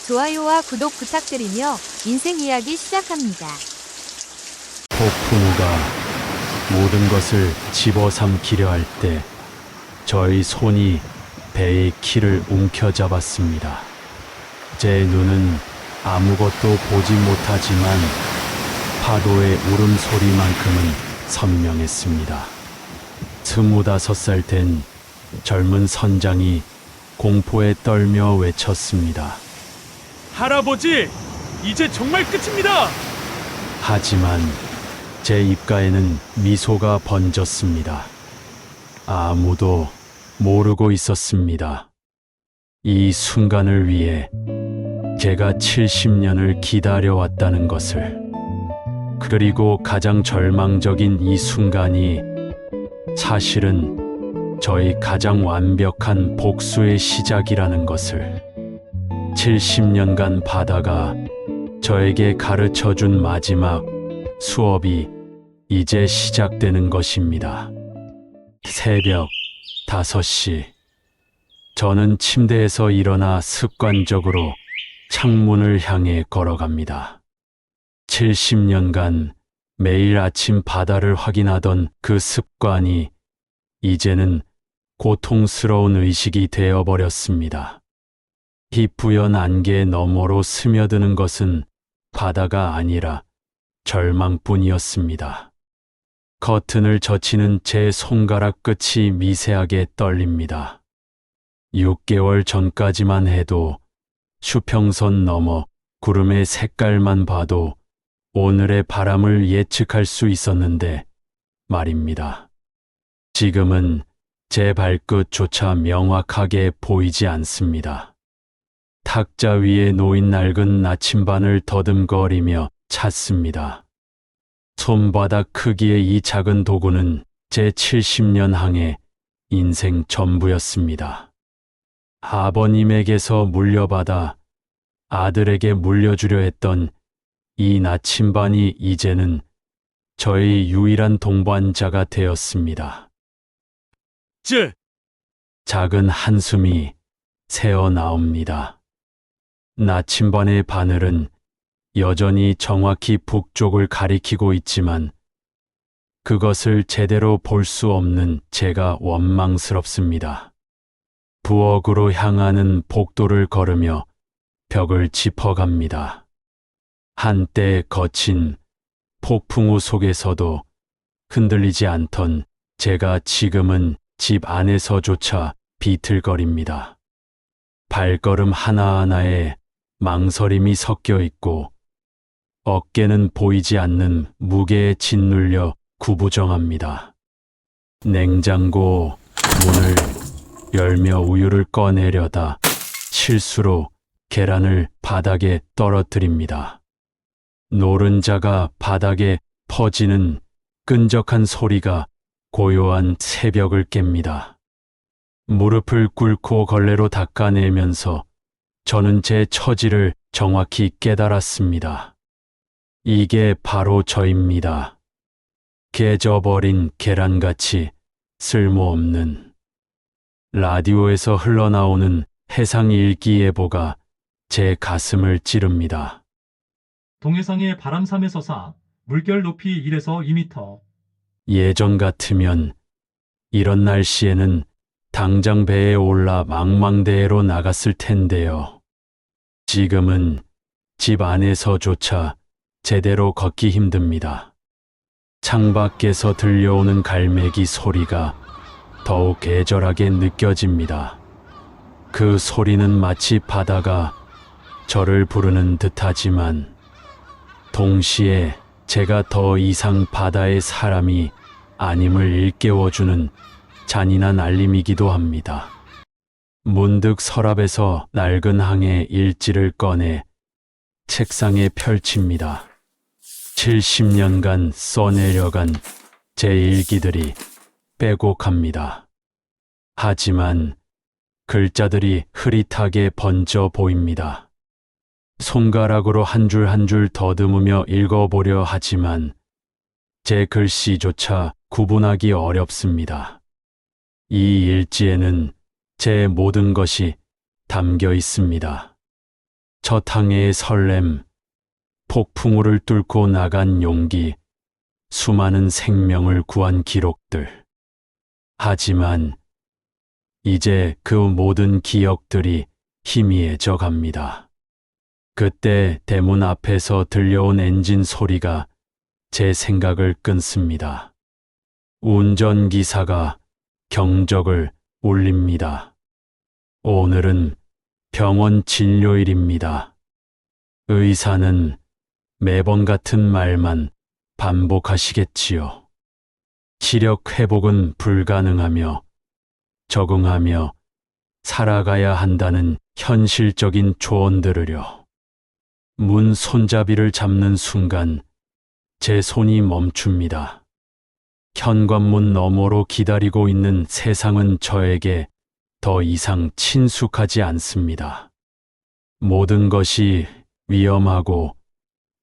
좋아요와 구독 부탁드리며 인생 이야기 시작합니다. 폭풍우가 모든 것을 집어삼키려 할 때 저의 손이 배의 키를 움켜잡았습니다. 제 눈은 아무것도 보지 못하지만 파도의 울음소리만큼은 선명했습니다. 25살 된 젊은 선장이 공포에 떨며 외쳤습니다. 할아버지, 이제 정말 끝입니다. 하지만 제 입가에는 미소가 번졌습니다. 아무도 모르고 있었습니다. 이 순간을 위해 제가 70년을 기다려왔다는 것을. 그리고 가장 절망적인 이 순간이 사실은 저의 가장 완벽한 복수의 시작이라는 것을. 70년간 바다가 저에게 가르쳐준 마지막 수업이 이제 시작되는 것입니다. 새벽 5시. 저는 침대에서 일어나 습관적으로 창문을 향해 걸어갑니다. 70년간 매일 아침 바다를 확인하던 그 습관이 이제는 고통스러운 의식이 되어버렸습니다. 희뿌연 안개 너머로 스며드는 것은 바다가 아니라 절망뿐이었습니다. 커튼을 젖히는 제 손가락 끝이 미세하게 떨립니다. 6개월 전까지만 해도 수평선 너머 구름의 색깔만 봐도 오늘의 바람을 예측할 수 있었는데 말입니다. 지금은 제 발끝조차 명확하게 보이지 않습니다. 탁자 위에 놓인 낡은 나침반을 더듬거리며 찾습니다. 손바닥 크기의 이 작은 도구는 제 70년 항해 인생 전부였습니다. 아버님에게서 물려받아 아들에게 물려주려 했던 이 나침반이 이제는 저의 유일한 동반자가 되었습니다. 작은 한숨이 새어 나옵니다. 나침반의 바늘은 여전히 정확히 북쪽을 가리키고 있지만 그것을 제대로 볼 수 없는 제가 원망스럽습니다. 부엌으로 향하는 복도를 걸으며 벽을 짚어갑니다. 한때 거친 폭풍우 속에서도 흔들리지 않던 제가 지금은 집 안에서조차 비틀거립니다. 발걸음 하나하나에 망설임이 섞여 있고 어깨는 보이지 않는 무게에 짓눌려 구부정합니다. 냉장고 문을 열며 우유를 꺼내려다 실수로 계란을 바닥에 떨어뜨립니다. 노른자가 바닥에 퍼지는 끈적한 소리가 고요한 새벽을 깹니다. 무릎을 꿇고 걸레로 닦아내면서 저는 제 처지를 정확히 깨달았습니다. 이게 바로 저입니다. 깨져버린 계란같이 쓸모없는. 라디오에서 흘러나오는 해상일기예보가 제 가슴을 찌릅니다. 동해상의 바람삼에서 사, 물결 높이 1에서 2m. 예전 같으면 이런 날씨에는 당장 배에 올라 망망대해로 나갔을 텐데요. 지금은 집 안에서조차 제대로 걷기 힘듭니다. 창밖에서 들려오는 갈매기 소리가 더욱 애절하게 느껴집니다. 그 소리는 마치 바다가 저를 부르는 듯하지만 동시에 제가 더 이상 바다의 사람이 아님을 일깨워주는 잔인한 알림이기도 합니다. 문득 서랍에서 낡은 항해 일지를 꺼내 책상에 펼칩니다. 70년간 써내려간 제 일기들이 빼곡합니다. 하지만 글자들이 흐릿하게 번져 보입니다. 손가락으로 한 줄 한 줄 더듬으며 읽어보려 하지만 제 글씨조차 구분하기 어렵습니다. 이 일지에는 제 모든 것이 담겨 있습니다. 첫 항해의 설렘, 폭풍우를 뚫고 나간 용기, 수많은 생명을 구한 기록들. 하지만 이제 그 모든 기억들이 희미해져 갑니다. 그때 대문 앞에서 들려온 엔진 소리가 제 생각을 끊습니다. 운전기사가 경적을 울립니다. 오늘은 병원 진료일입니다. 의사는 매번 같은 말만 반복하시겠지요. 시력 회복은 불가능하며 적응하며 살아가야 한다는 현실적인 조언들을요. 문 손잡이를 잡는 순간 제 손이 멈춥니다. 현관문 너머로 기다리고 있는 세상은 저에게 더 이상 친숙하지 않습니다. 모든 것이 위험하고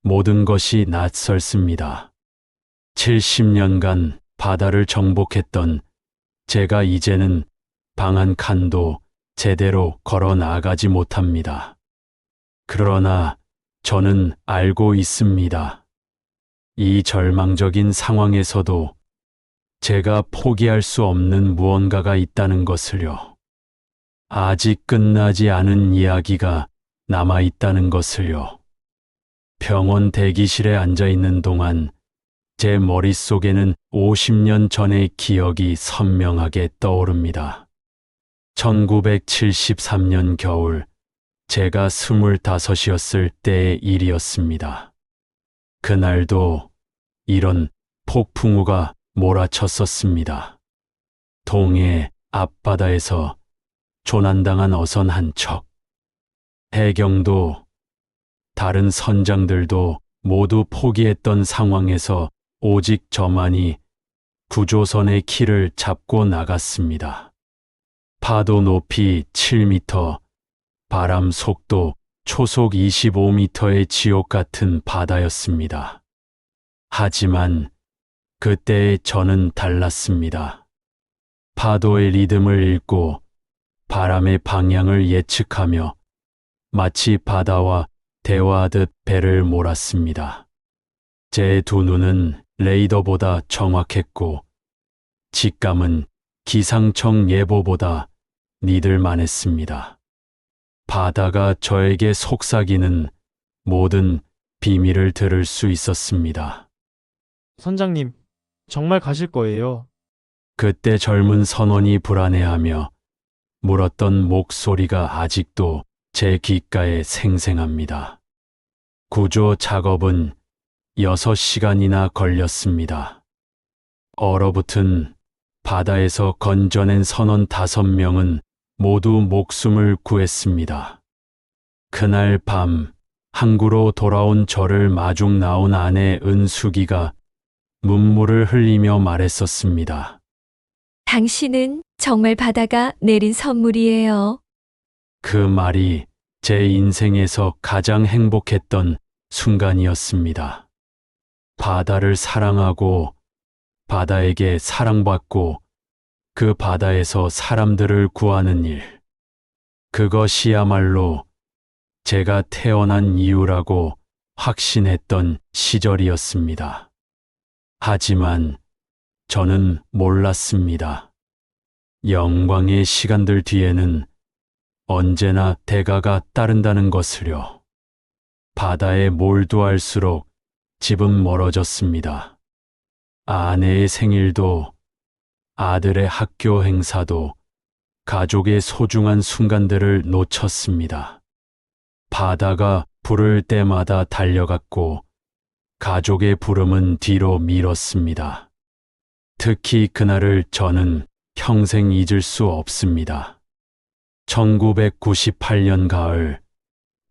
모든 것이 낯설습니다. 70년간 바다를 정복했던 제가 이제는 방 한 칸도 제대로 걸어 나가지 못합니다. 그러나 저는 알고 있습니다. 이 절망적인 상황에서도 제가 포기할 수 없는 무언가가 있다는 것을요. 아직 끝나지 않은 이야기가 남아 있다는 것을요. 병원 대기실에 앉아 있는 동안 제 머릿속에는 50년 전의 기억이 선명하게 떠오릅니다. 1973년 겨울, 제가 25이었을 때의 일이었습니다. 그날도 이런 폭풍우가 몰아쳤었습니다. 동해 앞바다에서 조난당한 어선 한 척. 해경도 다른 선장들도 모두 포기했던 상황에서 오직 저만이 구조선의 키를 잡고 나갔습니다. 파도 높이 7m, 바람 속도 초속 25m의 지옥 같은 바다였습니다. 하지만 그때의 저는 달랐습니다. 파도의 리듬을 읽고 바람의 방향을 예측하며 마치 바다와 대화하듯 배를 몰았습니다. 제 두 눈은 레이더보다 정확했고 직감은 기상청 예보보다 니들만했습니다. 바다가 저에게 속삭이는 모든 비밀을 들을 수 있었습니다. 선장님, 정말 가실 거예요? 그때 젊은 선원이 불안해하며 물었던 목소리가 아직도 제 귓가에 생생합니다. 구조 작업은 6시간이나 걸렸습니다. 얼어붙은 바다에서 건져낸 선원 5명은 모두 목숨을 구했습니다. 그날 밤 항구로 돌아온 저를 마중 나온 아내 은숙이가 눈물을 흘리며 말했었습니다. 당신은 정말 바다가 내린 선물이에요. 그 말이 제 인생에서 가장 행복했던 순간이었습니다. 바다를 사랑하고 바다에게 사랑받고 그 바다에서 사람들을 구하는 일. 그것이야말로 제가 태어난 이유라고 확신했던 시절이었습니다. 하지만 저는 몰랐습니다. 영광의 시간들 뒤에는 언제나 대가가 따른다는 것을요. 바다에 몰두할수록 집은 멀어졌습니다. 아내의 생일도, 아들의 학교 행사도, 가족의 소중한 순간들을 놓쳤습니다. 바다가 부를 때마다 달려갔고, 가족의 부름은 뒤로 미뤘습니다. 특히 그날을 저는 평생 잊을 수 없습니다. 1998년 가을,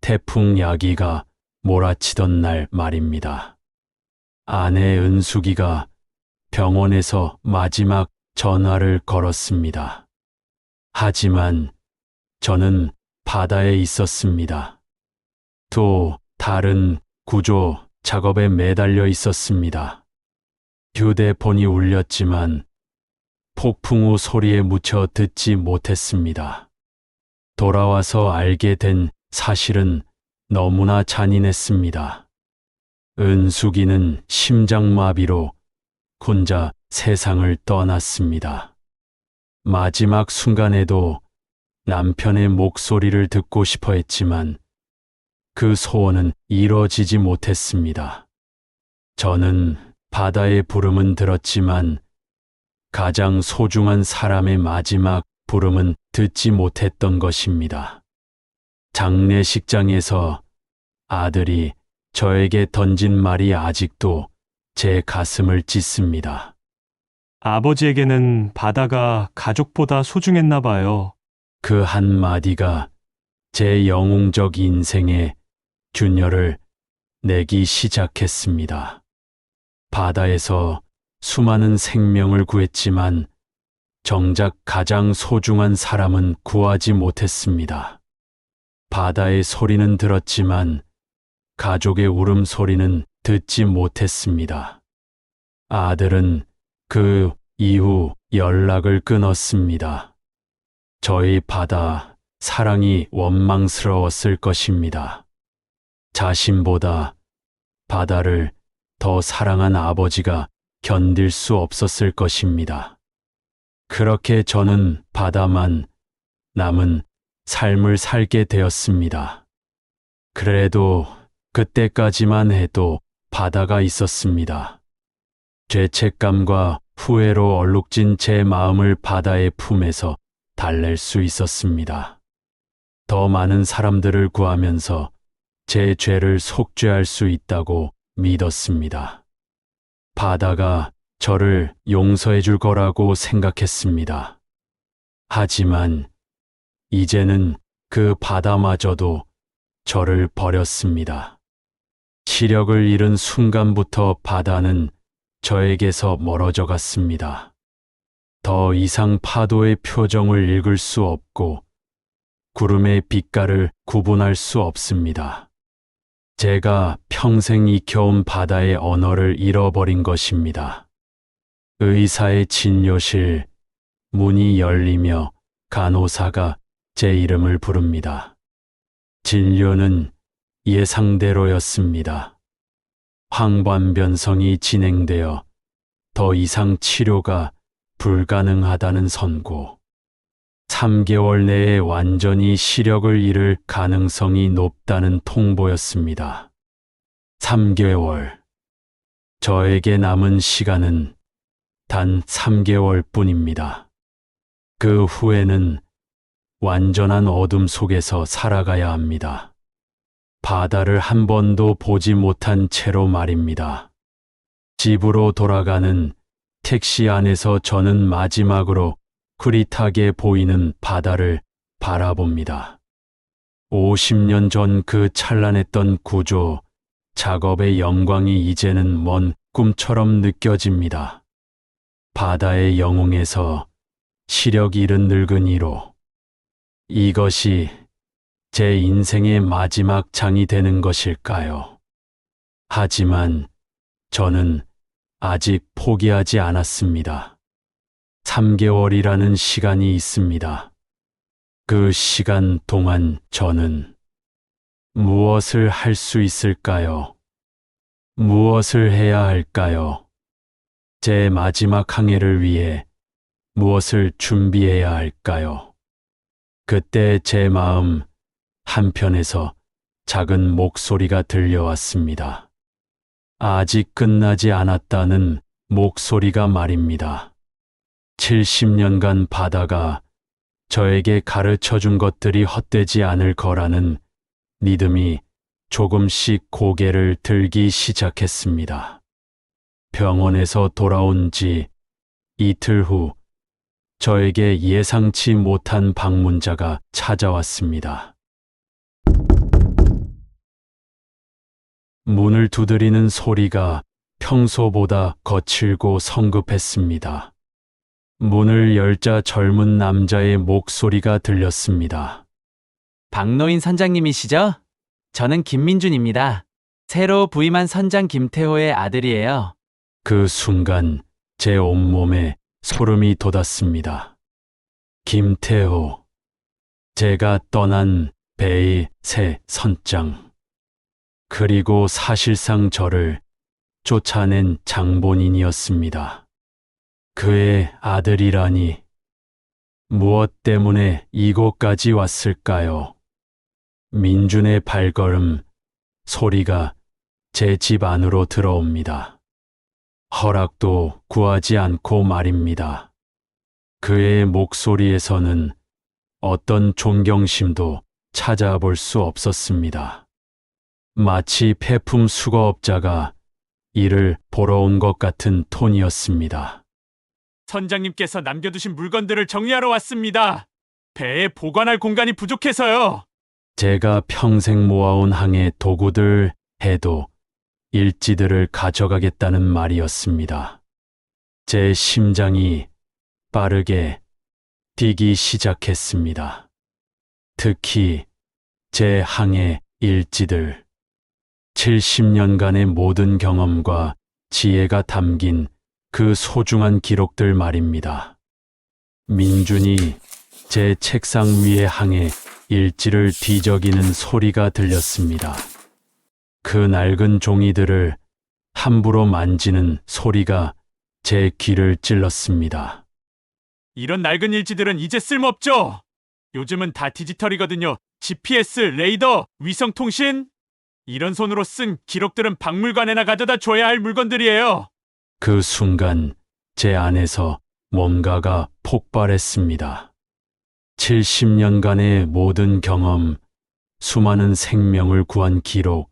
태풍 야기가 몰아치던 날 말입니다. 아내 은숙이가 병원에서 마지막 전화를 걸었습니다. 하지만 저는 바다에 있었습니다. 또 다른 구조 작업에 매달려 있었습니다. 휴대폰이 울렸지만 폭풍우 소리에 묻혀 듣지 못했습니다. 돌아와서 알게 된 사실은 너무나 잔인했습니다. 은숙이는 심장마비로 혼자 세상을 떠났습니다. 마지막 순간에도 남편의 목소리를 듣고 싶어 했지만 그 소원은 이뤄지지 못했습니다. 저는 바다의 부름은 들었지만 가장 소중한 사람의 마지막 부름은 듣지 못했던 것입니다. 장례식장에서 아들이 저에게 던진 말이 아직도 제 가슴을 찢습니다. 아버지에게는 바다가 가족보다 소중했나 봐요. 그 한마디가 제 영웅적 인생에 균열을 내기 시작했습니다. 바다에서 수많은 생명을 구했지만 정작 가장 소중한 사람은 구하지 못했습니다. 바다의 소리는 들었지만 가족의 울음소리는 듣지 못했습니다. 아들은 그 이후 연락을 끊었습니다. 저희 바다 사랑이 원망스러웠을 것입니다. 자신보다 바다를 더 사랑한 아버지가 견딜 수 없었을 것입니다. 그렇게 저는 바다만 남은 삶을 살게 되었습니다. 그래도 그때까지만 해도 바다가 있었습니다. 죄책감과 후회로 얼룩진 제 마음을 바다의 품에서 달랠 수 있었습니다. 더 많은 사람들을 구하면서 제 죄를 속죄할 수 있다고 믿었습니다. 바다가 저를 용서해 줄 거라고 생각했습니다. 하지만 이제는 그 바다마저도 저를 버렸습니다. 시력을 잃은 순간부터 바다는 저에게서 멀어져 갔습니다. 더 이상 파도의 표정을 읽을 수 없고 구름의 빛깔을 구분할 수 없습니다. 제가 평생 익혀온 바다의 언어를 잃어버린 것입니다. 의사의 진료실 문이 열리며 간호사가 제 이름을 부릅니다. 진료는 예상대로였습니다. 황반변성이 진행되어 더 이상 치료가 불가능하다는 선고. 3개월 내에 완전히 시력을 잃을 가능성이 높다는 통보였습니다. 3개월. 저에게 남은 시간은 단 3개월 뿐입니다. 그 후에는 완전한 어둠 속에서 살아가야 합니다. 바다를 한 번도 보지 못한 채로 말입니다. 집으로 돌아가는 택시 안에서 저는 마지막으로 흐릿하게 보이는 바다를 바라봅니다. 50년 전 그 찬란했던 구조 작업의 영광이 이제는 먼 꿈처럼 느껴집니다. 바다의 영웅에서 시력 잃은 늙은이로. 이것이 제 인생의 마지막 장이 되는 것일까요? 하지만 저는 아직 포기하지 않았습니다. 3개월이라는 시간이 있습니다. 그 시간 동안 저는 무엇을 할 수 있을까요? 무엇을 해야 할까요? 제 마지막 항해를 위해 무엇을 준비해야 할까요? 그때 제 마음 한편에서 작은 목소리가 들려왔습니다. 아직 끝나지 않았다는 목소리가 말입니다. 70년간 바다가 저에게 가르쳐 준 것들이 헛되지 않을 거라는 믿음이 조금씩 고개를 들기 시작했습니다. 병원에서 돌아온 지 이틀 후 저에게 예상치 못한 방문자가 찾아왔습니다. 문을 두드리는 소리가 평소보다 거칠고 성급했습니다. 문을 열자 젊은 남자의 목소리가 들렸습니다. 박노인 선장님이시죠? 저는 김민준입니다. 새로 부임한 선장 김태호의 아들이에요. 그 순간 제 온몸에 소름이 돋았습니다. 김태호. 제가 떠난 배의 새 선장. 그리고 사실상 저를 쫓아낸 장본인이었습니다. 그의 아들이라니 무엇 때문에 이곳까지 왔을까요? 민준의 발걸음 소리가 제 집 안으로 들어옵니다. 허락도 구하지 않고 말입니다. 그의 목소리에서는 어떤 존경심도 찾아볼 수 없었습니다. 마치 폐품 수거업자가 이를 보러 온 것 같은 톤이었습니다. 선장님께서 남겨두신 물건들을 정리하러 왔습니다. 배에 보관할 공간이 부족해서요. 제가 평생 모아온 항해 도구들 해도 일지들을 가져가겠다는 말이었습니다. 제 심장이 빠르게 뛰기 시작했습니다. 특히 제 항해 일지들, 70년간의 모든 경험과 지혜가 담긴 그 소중한 기록들 말입니다. 민준이 제 책상 위에 항해 일지를 뒤적이는 소리가 들렸습니다. 그 낡은 종이들을 함부로 만지는 소리가 제 귀를 찔렀습니다. 이런 낡은 일지들은 이제 쓸모없죠. 요즘은 다 디지털이거든요. GPS, 레이더, 위성통신. 이런 손으로 쓴 기록들은 박물관에나 가져다 줘야 할 물건들이에요. 그 순간 제 안에서 뭔가가 폭발했습니다. 70년간의 모든 경험, 수많은 생명을 구한 기록,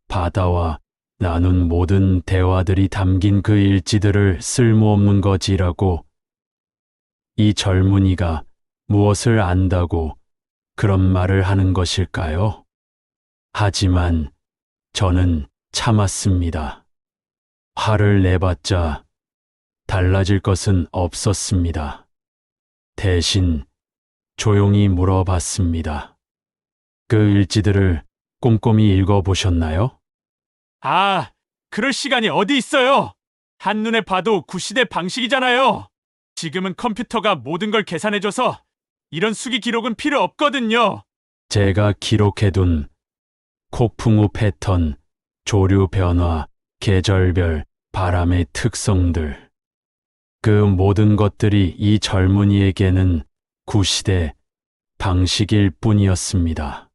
바다와 나눈 모든 대화들이 담긴 그 일지들을 쓸모없는 거지라고 이 젊은이가 무엇을 안다고 그런 말을 하는 것일까요? 하지만 저는 참았습니다. 화를 내봤자 달라질 것은 없었습니다. 대신 조용히 물어봤습니다. 그 일지들을 꼼꼼히 읽어보셨나요? 아, 그럴 시간이 어디 있어요? 한눈에 봐도 구시대 방식이잖아요. 지금은 컴퓨터가 모든 걸 계산해줘서 이런 수기 기록은 필요 없거든요. 제가 기록해둔 폭풍우 패턴, 조류 변화, 계절별 바람의 특성들. 그 모든 것들이 이 젊은이에게는 구시대 방식일 뿐이었습니다.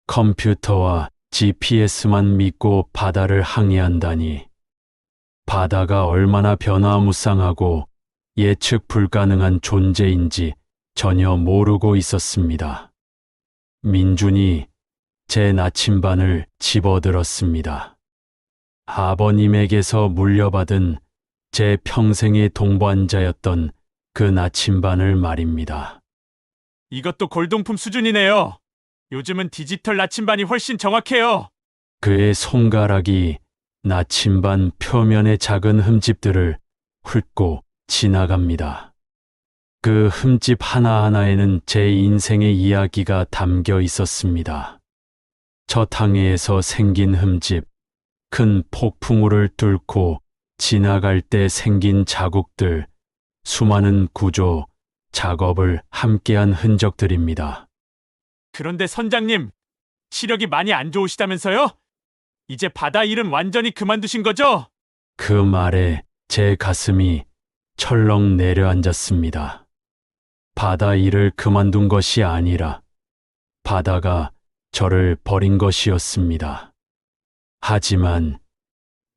컴퓨터와 GPS만 믿고 바다를 항해한다니. 바다가 얼마나 변화무쌍하고 예측 불가능한 존재인지 전혀 모르고 있었습니다. 민준이 제 나침반을 집어들었습니다. 아버님에게서 물려받은 제 평생의 동반자였던 그 나침반을 말입니다. 이것도 골동품 수준이네요. 요즘은 디지털 나침반이 훨씬 정확해요. 그의 손가락이 나침반 표면의 작은 흠집들을 훑고 지나갑니다. 그 흠집 하나하나에는 제 인생의 이야기가 담겨 있었습니다. 첫 항해에서 생긴 흠집, 큰 폭풍우를 뚫고 지나갈 때 생긴 자국들, 수많은 구조, 작업을 함께한 흔적들입니다. 그런데 선장님, 시력이 많이 안 좋으시다면서요? 이제 바다 일은 완전히 그만두신 거죠? 그 말에 제 가슴이 철렁 내려앉았습니다. 바다 일을 그만둔 것이 아니라 바다가 저를 버린 것이었습니다. 하지만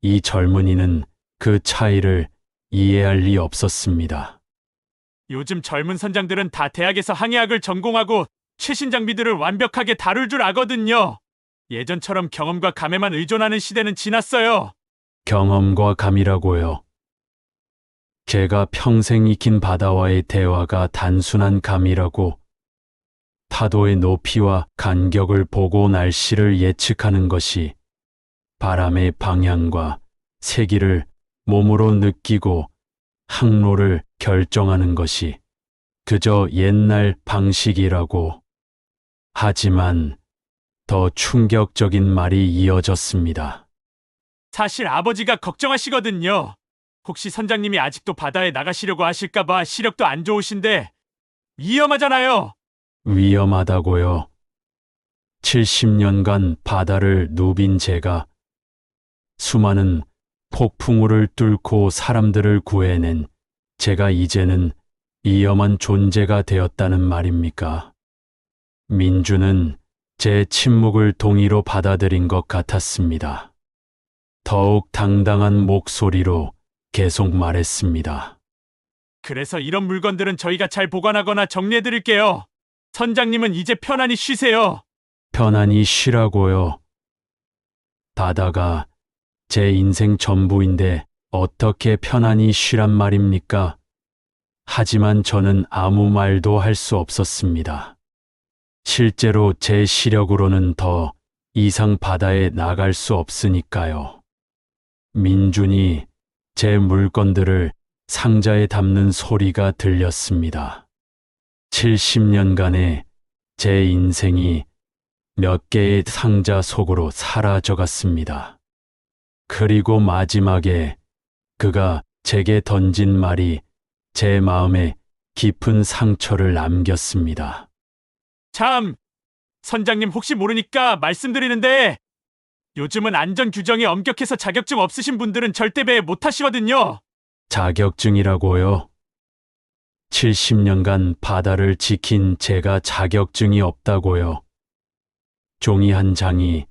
이 젊은이는 그 차이를 이해할 리 없었습니다. 요즘 젊은 선장들은 다 대학에서 항해학을 전공하고 최신 장비들을 완벽하게 다룰 줄 아거든요. 예전처럼 경험과 감에만 의존하는 시대는 지났어요. 경험과 감이라고요. 제가 평생 익힌 바다와의 대화가 단순한 감이라고, 파도의 높이와 간격을 보고 날씨를 예측하는 것이, 바람의 방향과 세기를 몸으로 느끼고 항로를 결정하는 것이 그저 옛날 방식이라고. 하지만 더 충격적인 말이 이어졌습니다. 사실 아버지가 걱정하시거든요. 혹시 선장님이 아직도 바다에 나가시려고 하실까봐 시력도 안 좋으신데 위험하잖아요. 위험하다고요. 70년간 바다를 누빈 제가 수많은 폭풍우를 뚫고 사람들을 구해낸 제가 이제는 위험한 존재가 되었다는 말입니까? 민주는 제 침묵을 동의로 받아들인 것 같았습니다. 더욱 당당한 목소리로 계속 말했습니다. 그래서 이런 물건들은 저희가 잘 보관하거나 정리해 드릴게요. 선장님은 이제 편안히 쉬세요. 편안히 쉬라고요. 바다가 제 인생 전부인데 어떻게 편안히 쉬란 말입니까? 하지만 저는 아무 말도 할 수 없었습니다. 실제로 제 시력으로는 더 이상 바다에 나갈 수 없으니까요. 민준이 제 물건들을 상자에 담는 소리가 들렸습니다. 70년간의 제 인생이 몇 개의 상자 속으로 사라져갔습니다. 그리고 마지막에 그가 제게 던진 말이 제 마음에 깊은 상처를 남겼습니다. 참, 선장님 혹시 모르니까 말씀드리는데 요즘은 안전 규정이 엄격해서 자격증 없으신 분들은 절대 배 못 타시거든요. 자격증이라고요? 70년간 바다를 지킨 제가 자격증이 없다고요? 종이 한 장이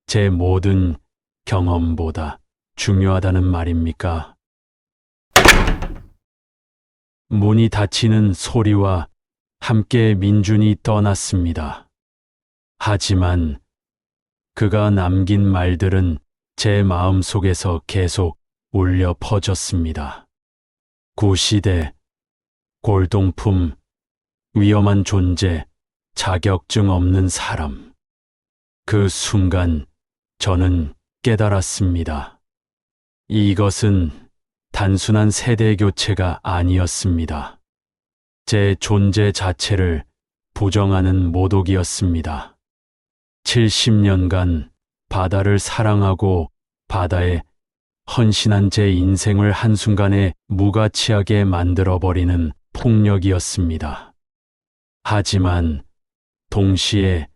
제 모든 경험보다 중요하다는 말입니까? 문이 닫히는 소리와 함께 민준이 떠났습니다. 하지만 그가 남긴 말들은 제 마음속에서 계속 울려 퍼졌습니다. 구시대, 골동품, 위험한 존재, 자격증 없는 사람. 그 순간 저는 깨달았습니다. 이것은 단순한 세대 교체가 아니었습니다. 제 존재 자체를 부정하는 모독이었습니다. 70년간 바다를 사랑하고 바다에 헌신한 제 인생을 한순간에 무가치하게 만들어버리는 폭력이었습니다. 하지만 동시에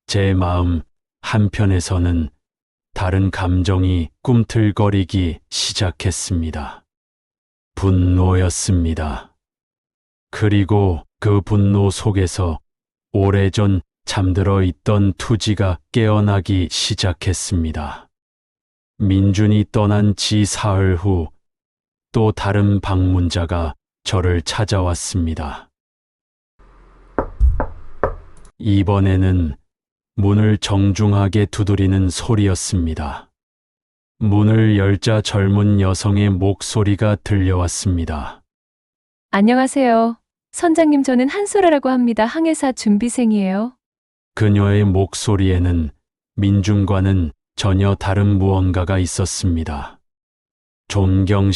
제 마음 한편에서는 다른 감정이 꿈틀거리기 시작했습니다. 분노였습니다. 그리고 그 분노 속에서 오래전 잠들어 있던 투지가 깨어나기 시작했습니다. 민준이 떠난 지 사흘 후 또 다른 방문자가 저를 찾아왔습니다. 이번에는 문을 정중하게 두드리는 소리였습니다. 문을 열자 젊은 여성의 목소리가 들려왔습니다. 안녕하세요. 선장님, 저는 한소라라고 합니다. 항해사 준비생이에요. 그녀의 목소리에는 민준과는 전혀 다른 무언가가 있었습니다.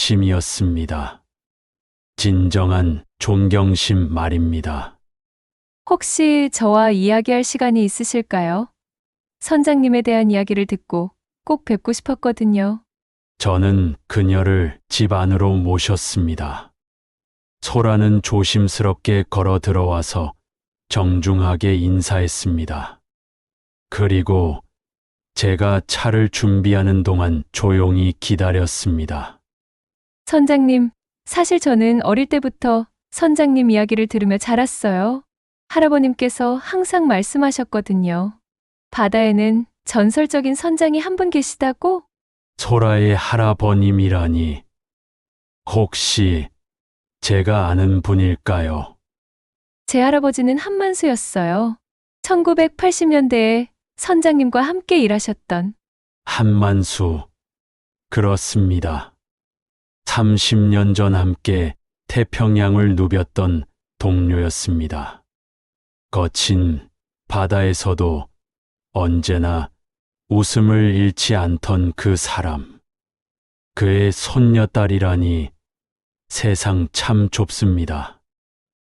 존경심이었습니다. 진정한 존경심 말입니다. 혹시 저와 이야기할 시간이 있으실까요? 선장님에 대한 이야기를 듣고 꼭 뵙고 싶었거든요. 저는 그녀를 집 안으로 모셨습니다. 소라는 조심스럽게 걸어 들어와서 정중하게 인사했습니다. 그리고 제가 차를 준비하는 동안 조용히 기다렸습니다. 선장님, 사실 저는 어릴 때부터 선장님 이야기를 들으며 자랐어요. 할아버님께서 항상 말씀하셨거든요. 바다에는 전설적인 선장이 한 분 계시다고? 소라의 할아버님이라니 혹시 제가 아는 분일까요? 제 할아버지는 한만수였어요. 1980년대에 선장님과 함께 일하셨던. 한만수. 그렇습니다. 30년 전 함께 태평양을 누볐던 동료였습니다. 거친 바다에서도 언제나 웃음을 잃지 않던 그 사람. 그의 손녀딸이라니 세상 참 좁습니다.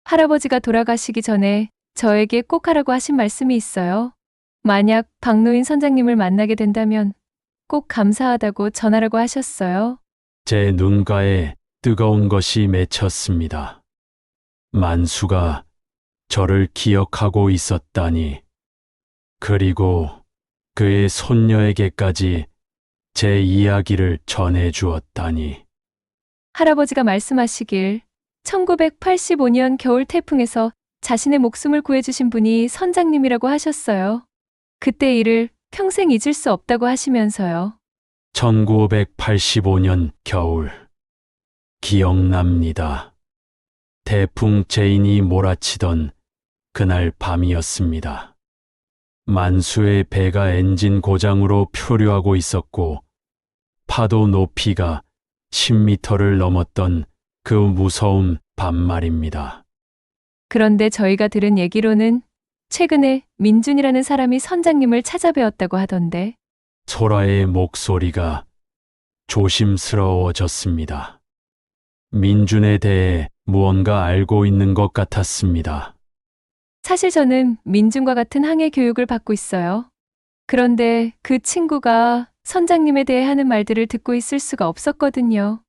할아버지가 돌아가시기 전에 저에게 꼭 하라고 하신 말씀이 있어요. 만약 박노인 선장님을 만나게 된다면 꼭 감사하다고 전하라고 하셨어요. 제 눈가에 뜨거운 것이 맺혔습니다. 만수가 저를 기억하고 있었다니. 그리고 그의 손녀에게까지 제 이야기를 전해 주었다니. 할아버지가 말씀하시길 1985년 겨울 태풍에서 자신의 목숨을 구해주신 분이 선장님이라고 하셨어요. 그때 일을 평생 잊을 수 없다고 하시면서요. 1985년 겨울. 기억납니다. 태풍 제인이 몰아치던 그날 밤이었습니다. 만수의 배가 엔진 고장으로 표류하고 있었고 파도 높이가 10m를 넘었던 그 무서운 밤 말입니다. 그런데 저희가 들은 얘기로는 최근에 민준이라는 사람이 선장님을 찾아뵈었다고 하던데. 소라의 목소리가 조심스러워졌습니다. 민준에 대해 무언가 알고 있는 것 같았습니다. 사실 저는 민준과 같은 항해 교육을 받고 있어요. 그런데 그 친구가 선장님에 대해 하는 말들을 듣고 있을 수가 없었거든요.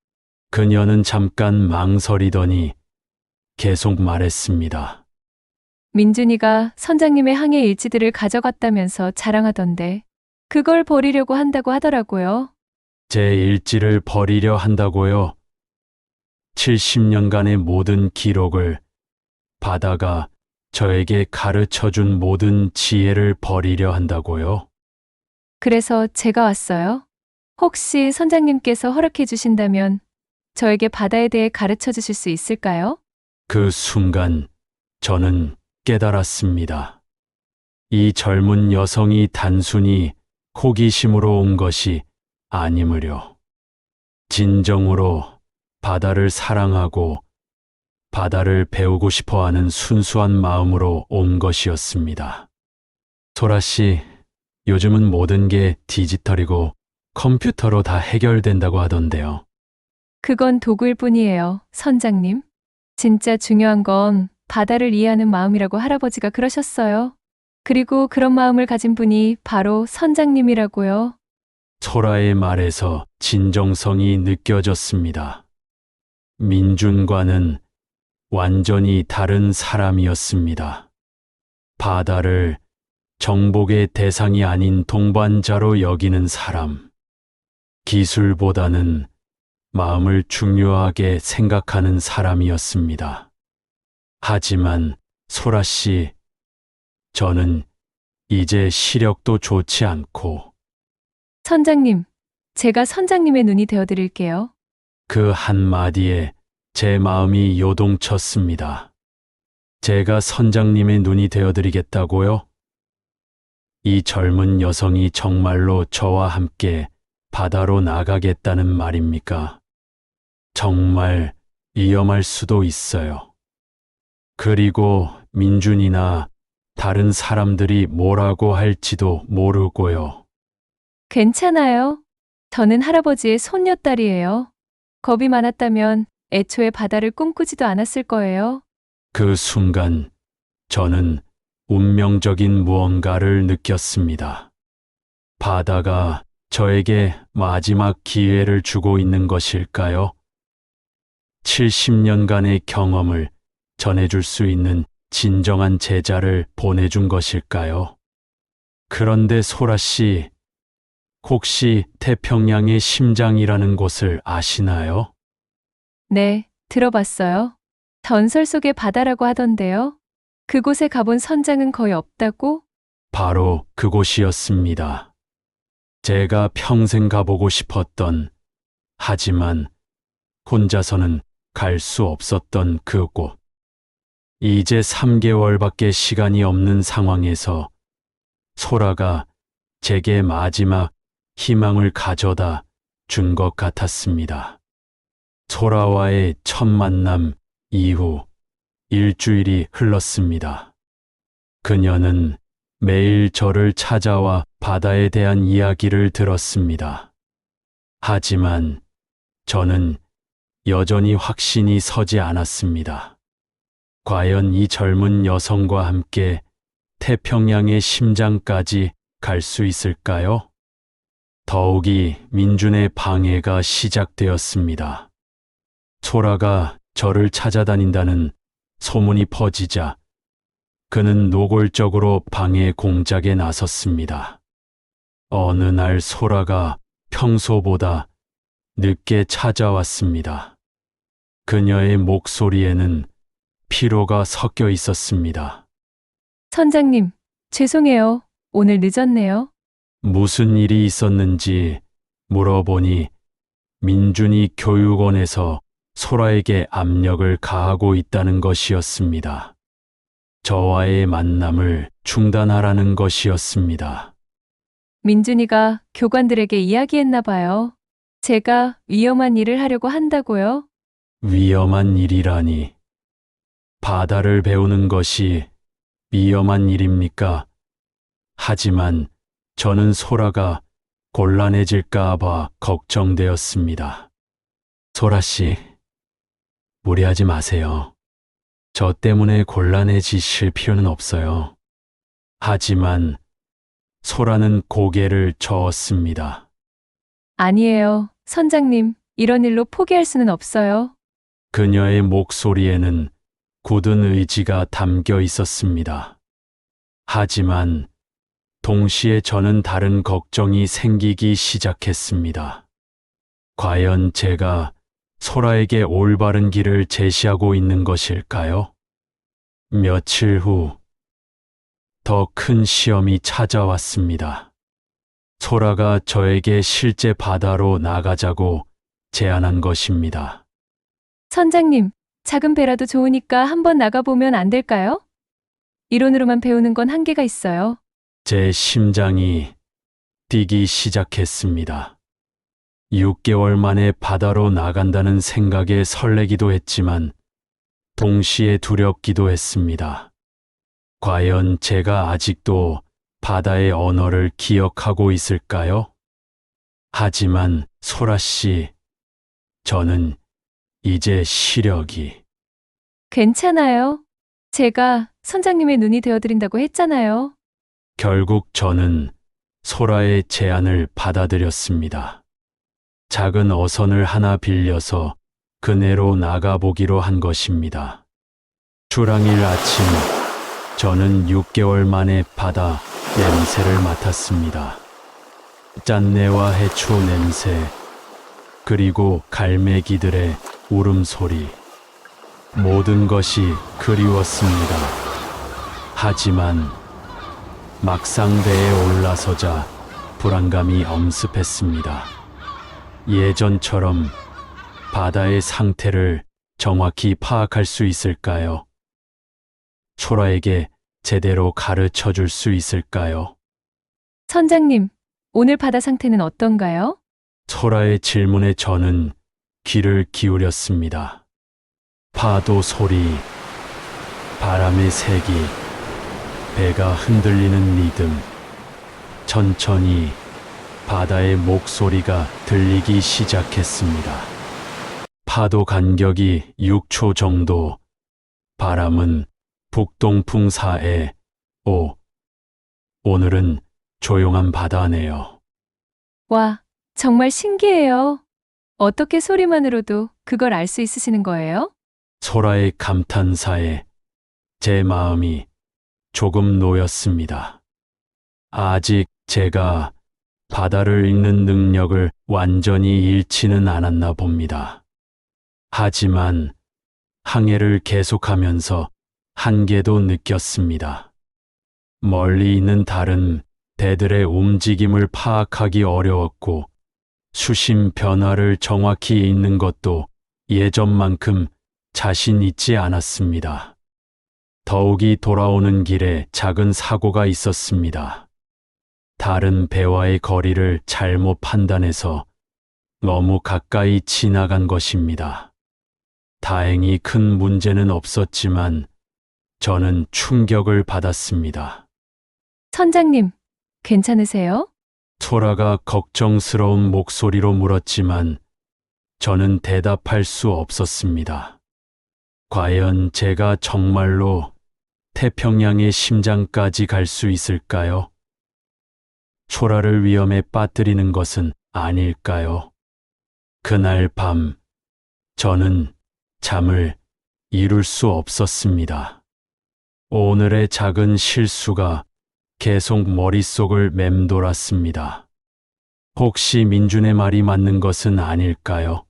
그녀는 잠깐 망설이더니 계속 말했습니다. 민준이가 선장님의 항해 일지들을 가져갔다면서 자랑하던데 그걸 버리려고 한다고 하더라고요. 제 일지를 버리려 한다고요? 70년간의 모든 기록을, 바다가 저에게 가르쳐준 모든 지혜를 버리려 한다고요? 그래서 제가 왔어요. 혹시 선장님께서 허락해 주신다면 저에게 바다에 대해 가르쳐 주실 수 있을까요? 그 순간 저는 깨달았습니다. 이 젊은 여성이 단순히 호기심으로 온 것이 아니므려 진정으로 바다를 사랑하고 바다를 배우고 싶어 하는 순수한 마음으로 온 것이었습니다. 소라 씨, 요즘은 모든 게 디지털이고 컴퓨터로 다 해결된다고 하던데요. 그건 도구일 뿐이에요, 선장님. 진짜 중요한 건 바다를 이해하는 마음이라고 할아버지가 그러셨어요. 그리고 그런 마음을 가진 분이 바로 선장님이라고요. 소라의 말에서 진정성이 느껴졌습니다. 민준과는 완전히 다른 사람이었습니다. 바다를 정복의 대상이 아닌 동반자로 여기는 사람. 기술보다는 마음을 중요하게 생각하는 사람이었습니다. 하지만 소라 씨, 저는 이제 시력도 좋지 않고 선장님, 제가 선장님의 눈이 되어드릴게요. 그 한마디에 제 마음이 요동쳤습니다. 제가 선장님의 눈이 되어드리겠다고요? 이 젊은 여성이 정말로 저와 함께 바다로 나가겠다는 말입니까? 정말 위험할 수도 있어요. 그리고 민준이나 다른 사람들이 뭐라고 할지도 모르고요. 괜찮아요. 저는 할아버지의 손녀딸이에요. 겁이 많았다면 애초에 바다를 꿈꾸지도 않았을 거예요. 그 순간 저는 운명적인 무언가를 느꼈습니다. 바다가 저에게 마지막 기회를 주고 있는 것일까요? 70년간의 경험을 전해줄 수 있는 진정한 제자를 보내준 것일까요? 그런데 소라 씨, 혹시 태평양의 심장이라는 곳을 아시나요? 네, 들어봤어요. 전설 속의 바다라고 하던데요. 그곳에 가본 선장은 거의 없다고? 바로 그곳이었습니다. 제가 평생 가보고 싶었던, 하지만 혼자서는 갈 수 없었던 그곳. 이제 3개월밖에 시간이 없는 상황에서 소라가 제게 마지막 희망을 가져다 준 것 같았습니다. 소라와의 첫 만남 이후 일주일이 흘렀습니다. 그녀는 매일 저를 찾아와 바다에 대한 이야기를 들었습니다. 하지만 저는 여전히 확신이 서지 않았습니다. 과연 이 젊은 여성과 함께 태평양의 심장까지 갈 수 있을까요? 더욱이 민준의 방해가 시작되었습니다. 소라가 저를 찾아다닌다는 소문이 퍼지자 그는 노골적으로 방해 공작에 나섰습니다. 어느 날 소라가 평소보다 늦게 찾아왔습니다. 그녀의 목소리에는 피로가 섞여 있었습니다. 선장님, 죄송해요. 오늘 늦었네요. 무슨 일이 있었는지 물어보니 민준이 교육원에서 소라에게 압력을 가하고 있다는 것이었습니다. 저와의 만남을 중단하라는 것이었습니다. 민준이가 교관들에게 이야기했나 봐요. 제가 위험한 일을 하려고 한다고요? 위험한 일이라니. 바다를 배우는 것이 위험한 일입니까? 하지만 저는 소라가 곤란해질까 봐 걱정되었습니다. 소라 씨, 무리하지 마세요. 저 때문에 곤란해지실 필요는 없어요. 하지만 소라는 고개를 저었습니다. 아니에요. 선장님, 이런 일로 포기할 수는 없어요. 그녀의 목소리에는 굳은 의지가 담겨 있었습니다. 하지만 동시에 저는 다른 걱정이 생기기 시작했습니다. 과연 제가 소라에게 올바른 길을 제시하고 있는 것일까요? 며칠 후, 더 큰 시험이 찾아왔습니다. 소라가 저에게 실제 바다로 나가자고 제안한 것입니다. 선장님, 작은 배라도 좋으니까 한번 나가보면 안 될까요? 이론으로만 배우는 건 한계가 있어요. 제 심장이 뛰기 시작했습니다. 6개월 만에 바다로 나간다는 생각에 설레기도 했지만 동시에 두렵기도 했습니다. 과연 제가 아직도 바다의 언어를 기억하고 있을까요? 하지만 소라 씨, 저는 이제 시력이 괜찮아요. 제가 선장님의 눈이 되어드린다고 했잖아요. 결국 저는 소라의 제안을 받아들였습니다. 작은 어선을 하나 빌려서 그네로 나가보기로 한 것입니다. 출항일 아침, 저는 6개월 만에 바다 냄새를 맡았습니다. 짠내와 해초 냄새, 그리고 갈매기들의 울음소리. 모든 것이 그리웠습니다. 하지만 막상 배에 올라서자 불안감이 엄습했습니다. 예전처럼 바다의 상태를 정확히 파악할 수 있을까요? 소라에게 제대로 가르쳐 줄 수 있을까요? 선장님, 오늘 바다 상태는 어떤가요? 소라의 질문에 저는 귀를 기울였습니다. 파도 소리, 바람의 세기, 배가 흔들리는 리듬, 천천히 바다의 목소리가 들리기 시작했습니다. 파도 간격이 6초 정도, 바람은 북동풍 4에 5. 오늘은 조용한 바다네요. 와, 정말 신기해요. 어떻게 소리만으로도 그걸 알 수 있으시는 거예요? 소라의 감탄사에 제 마음이 조금 놓였습니다. 아직 제가 바다를 읽는 능력을 완전히 잃지는 않았나 봅니다. 하지만 항해를 계속하면서 한계도 느꼈습니다. 멀리 있는 다른 배들의 움직임을 파악하기 어려웠고 수심 변화를 정확히 읽는 것도 예전만큼 자신 있지 않았습니다. 더욱이 돌아오는 길에 작은 사고가 있었습니다. 다른 배와의 거리를 잘못 판단해서 너무 가까이 지나간 것입니다. 다행히 큰 문제는 없었지만 저는 충격을 받았습니다. 선장님, 괜찮으세요? 소라가 걱정스러운 목소리로 물었지만 저는 대답할 수 없었습니다. 과연 제가 정말로 태평양의 심장까지 갈 수 있을까요? 소라를 위험에 빠뜨리는 것은 아닐까요? 그날 밤, 저는 잠을 이룰 수 없었습니다. 오늘의 작은 실수가 계속 머릿속을 맴돌았습니다. 혹시 민준의 말이 맞는 것은 아닐까요?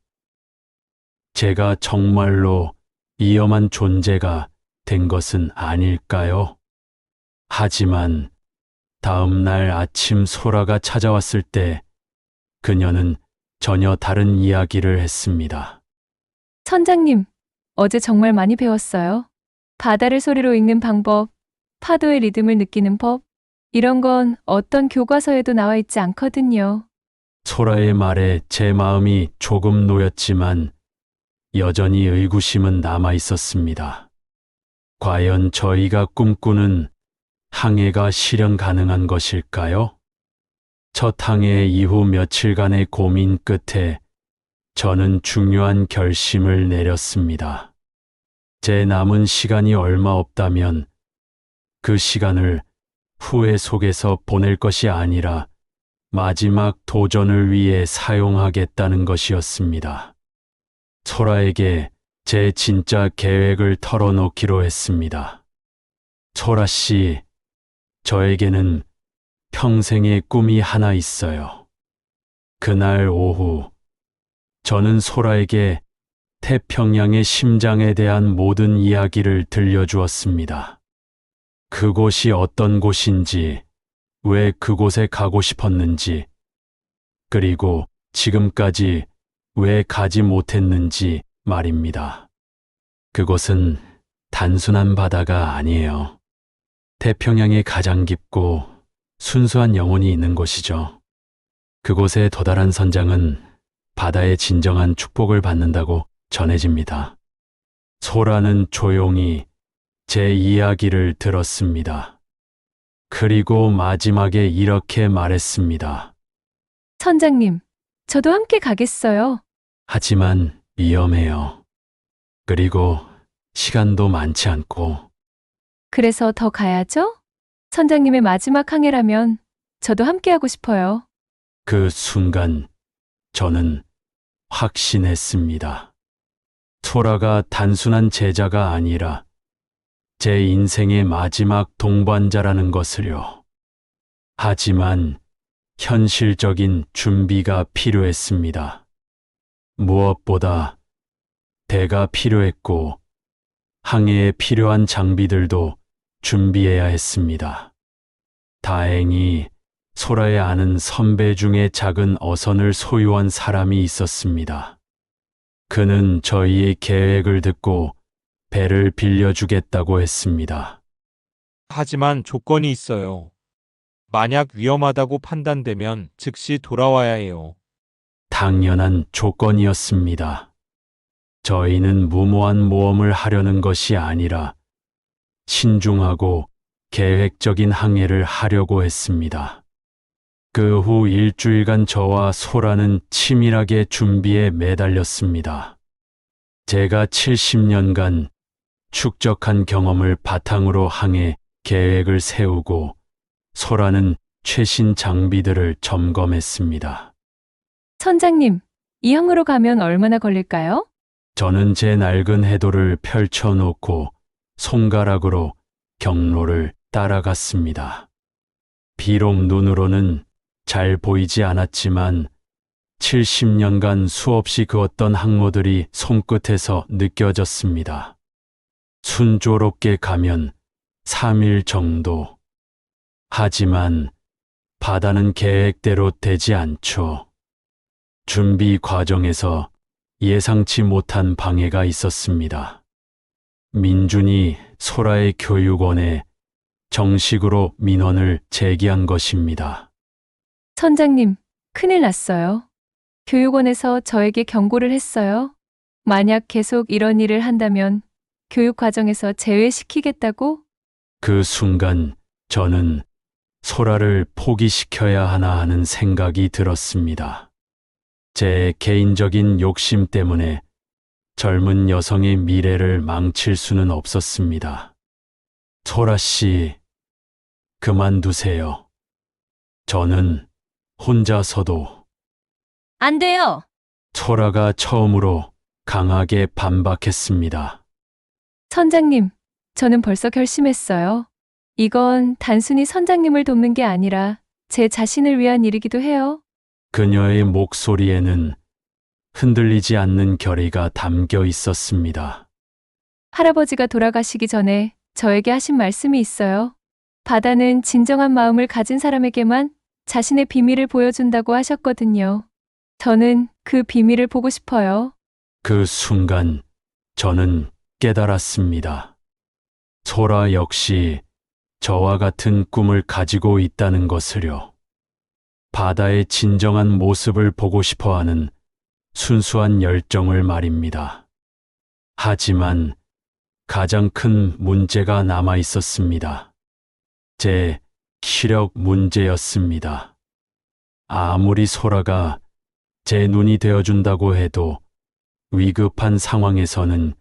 제가 정말로 위험한 존재가 된 것은 아닐까요? 하지만 다음 날 아침 소라가 찾아왔을 때 그녀는 전혀 다른 이야기를 했습니다. 선장님, 어제 정말 많이 배웠어요. 바다를 소리로 읽는 방법, 파도의 리듬을 느끼는 법, 이런 건 어떤 교과서에도 나와 있지 않거든요. 소라의 말에 제 마음이 조금 놓였지만 여전히 의구심은 남아 있었습니다. 과연 저희가 꿈꾸는 항해가 실현 가능한 것일까요? 첫 항해 이후 며칠간의 고민 끝에 저는 중요한 결심을 내렸습니다. 제 남은 시간이 얼마 없다면 그 시간을 후회 속에서 보낼 것이 아니라 마지막 도전을 위해 사용하겠다는 것이었습니다. 소라에게 제 진짜 계획을 털어놓기로 했습니다. 소라 씨, 저에게는 평생의 꿈이 하나 있어요. 그날 오후, 저는 소라에게 태평양의 심장에 대한 모든 이야기를 들려주었습니다. 그곳이 어떤 곳인지, 왜 그곳에 가고 싶었는지, 그리고 지금까지 왜 가지 못했는지 말입니다. 그곳은 단순한 바다가 아니에요. 태평양의 가장 깊고 순수한 영혼이 있는 곳이죠. 그곳에 도달한 선장은 바다의 진정한 축복을 받는다고 전해집니다. 소라는 조용히 제 이야기를 들었습니다. 그리고 마지막에 이렇게 말했습니다. 선장님, 저도 함께 가겠어요. 하지만 위험해요. 그리고 시간도 많지 않고. 그래서 더 가야죠? 선장님의 마지막 항해라면 저도 함께하고 싶어요. 그 순간 저는 확신했습니다. 소라가 단순한 제자가 아니라 제 인생의 마지막 동반자라는 것을요. 하지만 현실적인 준비가 필요했습니다. 무엇보다 대가 필요했고 항해에 필요한 장비들도 준비해야 했습니다. 다행히 소라의 아는 선배 중에 작은 어선을 소유한 사람이 있었습니다. 그는 저희의 계획을 듣고 배를 빌려주겠다고 했습니다. 하지만 조건이 있어요. 만약 위험하다고 판단되면 즉시 돌아와야 해요. 당연한 조건이었습니다. 저희는 무모한 모험을 하려는 것이 아니라 신중하고 계획적인 항해를 하려고 했습니다. 그 후 일주일간 저와 소라는 치밀하게 준비에 매달렸습니다. 제가 70년간 축적한 경험을 바탕으로 항해 계획을 세우고 소라는 최신 장비들을 점검했습니다. 선장님, 이 항으로 가면 얼마나 걸릴까요? 저는 제 낡은 해도를 펼쳐놓고 손가락으로 경로를 따라갔습니다. 비록 눈으로는 잘 보이지 않았지만 70년간 수없이 그었던 항로들이 손끝에서 느껴졌습니다. 순조롭게 가면 3일 정도. 하지만 바다는 계획대로 되지 않죠. 준비 과정에서 예상치 못한 방해가 있었습니다. 민준이 소라의 교육원에 정식으로 민원을 제기한 것입니다. 선장님, 큰일 났어요. 교육원에서 저에게 경고를 했어요. 만약 계속 이런 일을 한다면 교육 과정에서 제외시키겠다고? 그 순간 저는 소라를 포기시켜야 하나 하는 생각이 들었습니다. 제 개인적인 욕심 때문에 젊은 여성의 미래를 망칠 수는 없었습니다. 소라 씨, 그만두세요. 저는 혼자서도. 안 돼요. 소라가 처음으로 강하게 반박했습니다. 선장님, 저는 벌써 결심했어요. 이건 단순히 선장님을 돕는 게 아니라 제 자신을 위한 일이기도 해요. 그녀의 목소리에는 흔들리지 않는 결의가 담겨 있었습니다. 할아버지가 돌아가시기 전에 저에게 하신 말씀이 있어요. 바다는 진정한 마음을 가진 사람에게만 자신의 비밀을 보여준다고 하셨거든요. 저는 그 비밀을 보고 싶어요. 그 순간 저는 깨달았습니다. 소라 역시 저와 같은 꿈을 가지고 있다는 것을요. 바다의 진정한 모습을 보고 싶어 하는 순수한 열정을 말입니다. 하지만 가장 큰 문제가 남아 있었습니다. 제 시력 문제였습니다. 아무리 소라가 제 눈이 되어준다고 해도 위급한 상황에서는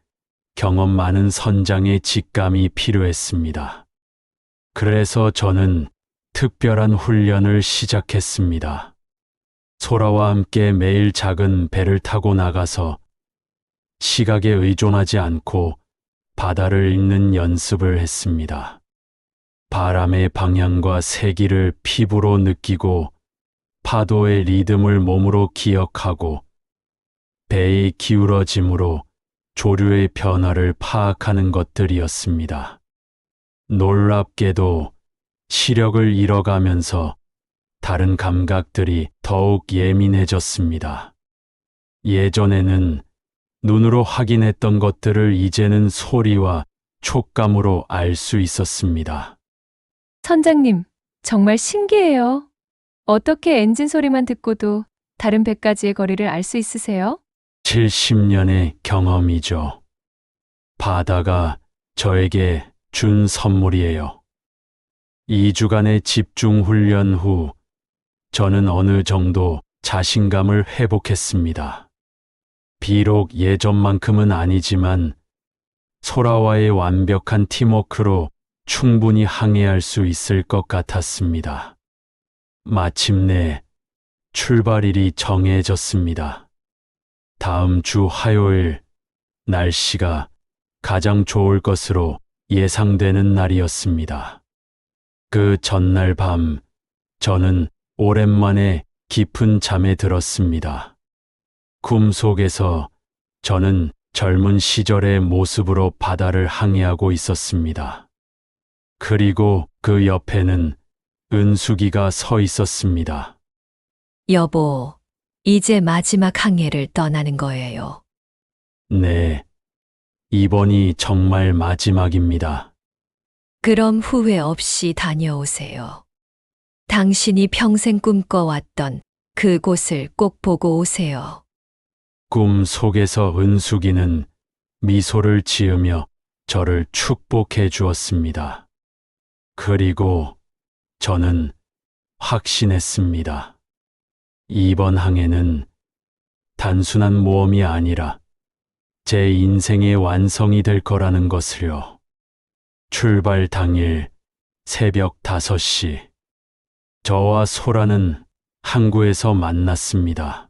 경험 많은 선장의 직감이 필요했습니다. 그래서 저는 특별한 훈련을 시작했습니다. 소라와 함께 매일 작은 배를 타고 나가서 시각에 의존하지 않고 바다를 읽는 연습을 했습니다. 바람의 방향과 세기를 피부로 느끼고 파도의 리듬을 몸으로 기억하고 배의 기울어짐으로 조류의 변화를 파악하는 것들이었습니다. 놀랍게도 시력을 잃어가면서 다른 감각들이 더욱 예민해졌습니다. 예전에는 눈으로 확인했던 것들을 이제는 소리와 촉감으로 알 수 있었습니다. 선장님, 정말 신기해요. 어떻게 엔진 소리만 듣고도 다른 배까지의 거리를 알 수 있으세요? 70년의 경험이죠. 바다가 저에게 준 선물이에요. 2주간의 집중 훈련 후 저는 어느 정도 자신감을 회복했습니다. 비록 예전만큼은 아니지만 소라와의 완벽한 팀워크로 충분히 항해할 수 있을 것 같았습니다. 마침내 출발일이 정해졌습니다. 다음 주 화요일 날씨가 가장 좋을 것으로 예상되는 날이었습니다. 그 전날 밤 저는 오랜만에 깊은 잠에 들었습니다. 꿈속에서 저는 젊은 시절의 모습으로 바다를 항해하고 있었습니다. 그리고 그 옆에는 은숙이가 서 있었습니다. 여보, 이제 마지막 항해를 떠나는 거예요. 네, 이번이 정말 마지막입니다. 그럼 후회 없이 다녀오세요. 당신이 평생 꿈꿔왔던 그곳을 꼭 보고 오세요. 꿈 속에서 은숙이는 미소를 지으며 저를 축복해 주었습니다. 그리고 저는 확신했습니다. 이번 항해는 단순한 모험이 아니라 제 인생의 완성이 될 거라는 것을요. 출발 당일 새벽 5시, 저와 소라는 항구에서 만났습니다.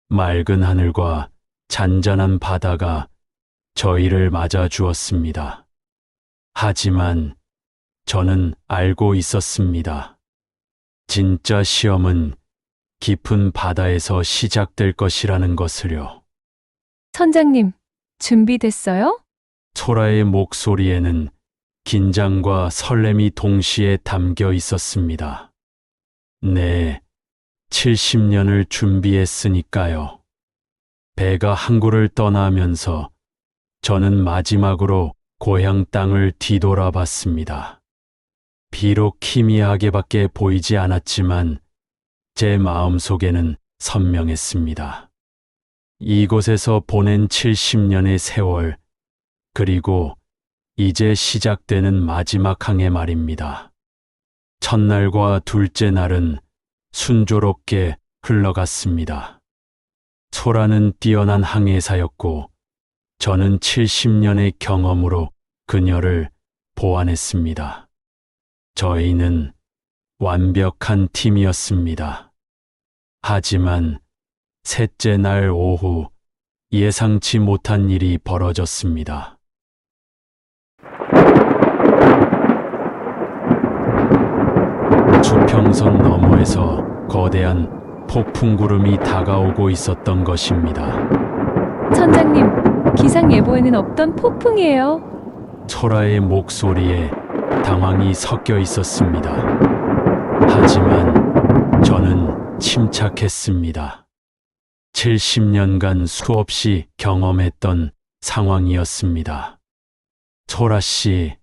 맑은 하늘과 잔잔한 바다가 저희를 맞아 주었습니다. 하지만 저는 알고 있었습니다. 진짜 시험은 깊은 바다에서 시작될 것이라는 것을요. 선장님, 준비됐어요? 소라의 목소리에는 긴장과 설렘이 동시에 담겨 있었습니다. 네, 70년을 준비했으니까요. 배가 항구를 떠나면서 저는 마지막으로 고향 땅을 뒤돌아봤습니다. 비록 희미하게밖에 보이지 않았지만 제 마음속에는 선명했습니다. 이곳에서 보낸 70년의 세월, 그리고 이제 시작되는 마지막 항해 말입니다. 첫날과 둘째 날은 순조롭게 흘러갔습니다. 소라는 뛰어난 항해사였고 저는 70년의 경험으로 그녀를 보완했습니다. 저희는 완벽한 팀이었습니다. 하지만 셋째 날 오후 예상치 못한 일이 벌어졌습니다. 수평선 너머에서 거대한 폭풍 구름이 다가오고 있었던 것입니다. 선장님, 기상 예보에는 없던 폭풍이에요. 소라의 목소리에 당황이 섞여 있었습니다. 하지만 저는 침착했습니다. 70년간 수없이 경험했던 상황이었습니다. 소라 씨,